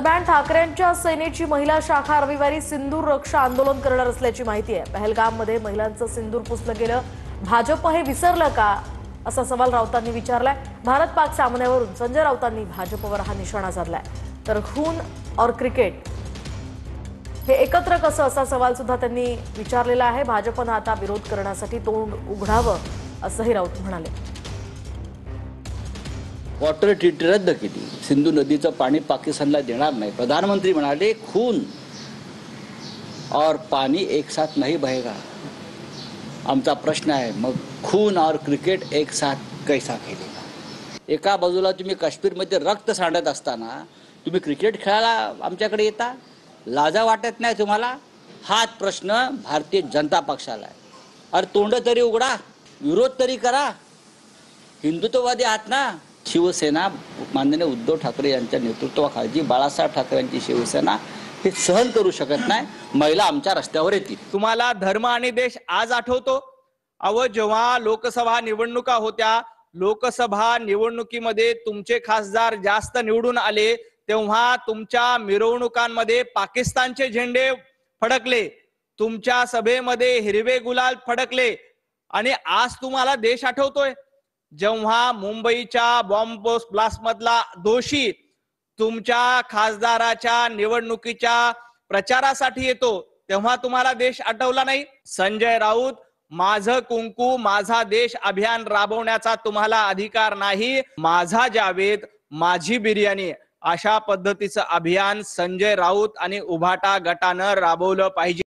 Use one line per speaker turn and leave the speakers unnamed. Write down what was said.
दरम्यान ठाकरेंच्या सेनेची महिला शाखा रविवारी सिंदूर रक्षा आंदोलन करणार असल्याची माहिती आहे। पहलगाममध्ये महिलांचं सिंदूर पुसलं गेलं, भाजप हे विसरलं का असा सवाल राऊतांनी विचारलाय। भारत पाक सामन्यावरून संजय राऊतांनी भाजपवर हा निशाणा साधलाय। तर खून और क्रिकेट हे एकत्र कसं असा सवाल सुद्धा त्यांनी विचारलेला आहे। भाजपनं आता विरोध करण्यासाठी तोंड उघडावं असंही राऊत म्हणाले।
वॉटर ट्रीटी रद्द केली, सिंधू नदीचं पाणी पाकिस्तानला देणार नाही। प्रधानमंत्री म्हणाले खून और पानी एक साथ नहीं बहेगा। आमचा प्रश्न आहे, मग खून और क्रिकेट एक साथ कैसा खेलेगा? एका बाजूला तुम्ही काश्मीरमध्ये रक्त सांडत असताना तुम्ही क्रिकेट खेळायला आमच्याकडे येता? लाजा वाटत नाही तुम्हाला? हाच प्रश्न भारतीय जनता पक्षाला आहे। अरे तोंड तरी उघडा, विरोध तरी करा। हिंदुत्ववादी आहात ना? शिवसेना माननीय उद्धव ठाकरे यांच्या नेतृत्वाखाली बाळासाहेब ठाकरे यांची शिवसेना हे सहन करू शकत नाही। महिला आमच्या रस्त्यावर येतील।
तुम्हाला धर्म आणि देश आज आठवतो? जेव्हा लोकसभा निवडणुका होत्या, लोकसभा निवडणुकीमध्ये तुमचे खासदार जास्त निवडून आले, तेव्हा तुमच्या मिरवणुकांमध्ये पाकिस्तानचे झेंडे फडकले, तुमच्या सभेमध्ये हिरवे गुलाल फडकले। आणि आज तुम्हाला देश आठवतोय? जेव्हा मुंबईच्या बॉम्ब ब्लास्ट मधला दोषी तुमच्या खासदाराच्या निवडणुकीच्या प्रचारासाठी येतो, तेव्हा तुम्हाला देश आठवला नाही? संजय राऊत, माझं कुंकू माझा देश अभियान राबवण्याचा तुम्हाला अधिकार नाही। माझा जावेद माझी बिर्याणी अशा पद्धतीचं अभियान संजय राऊत आणि उभाटा गटानं राबवलं पाहिजे।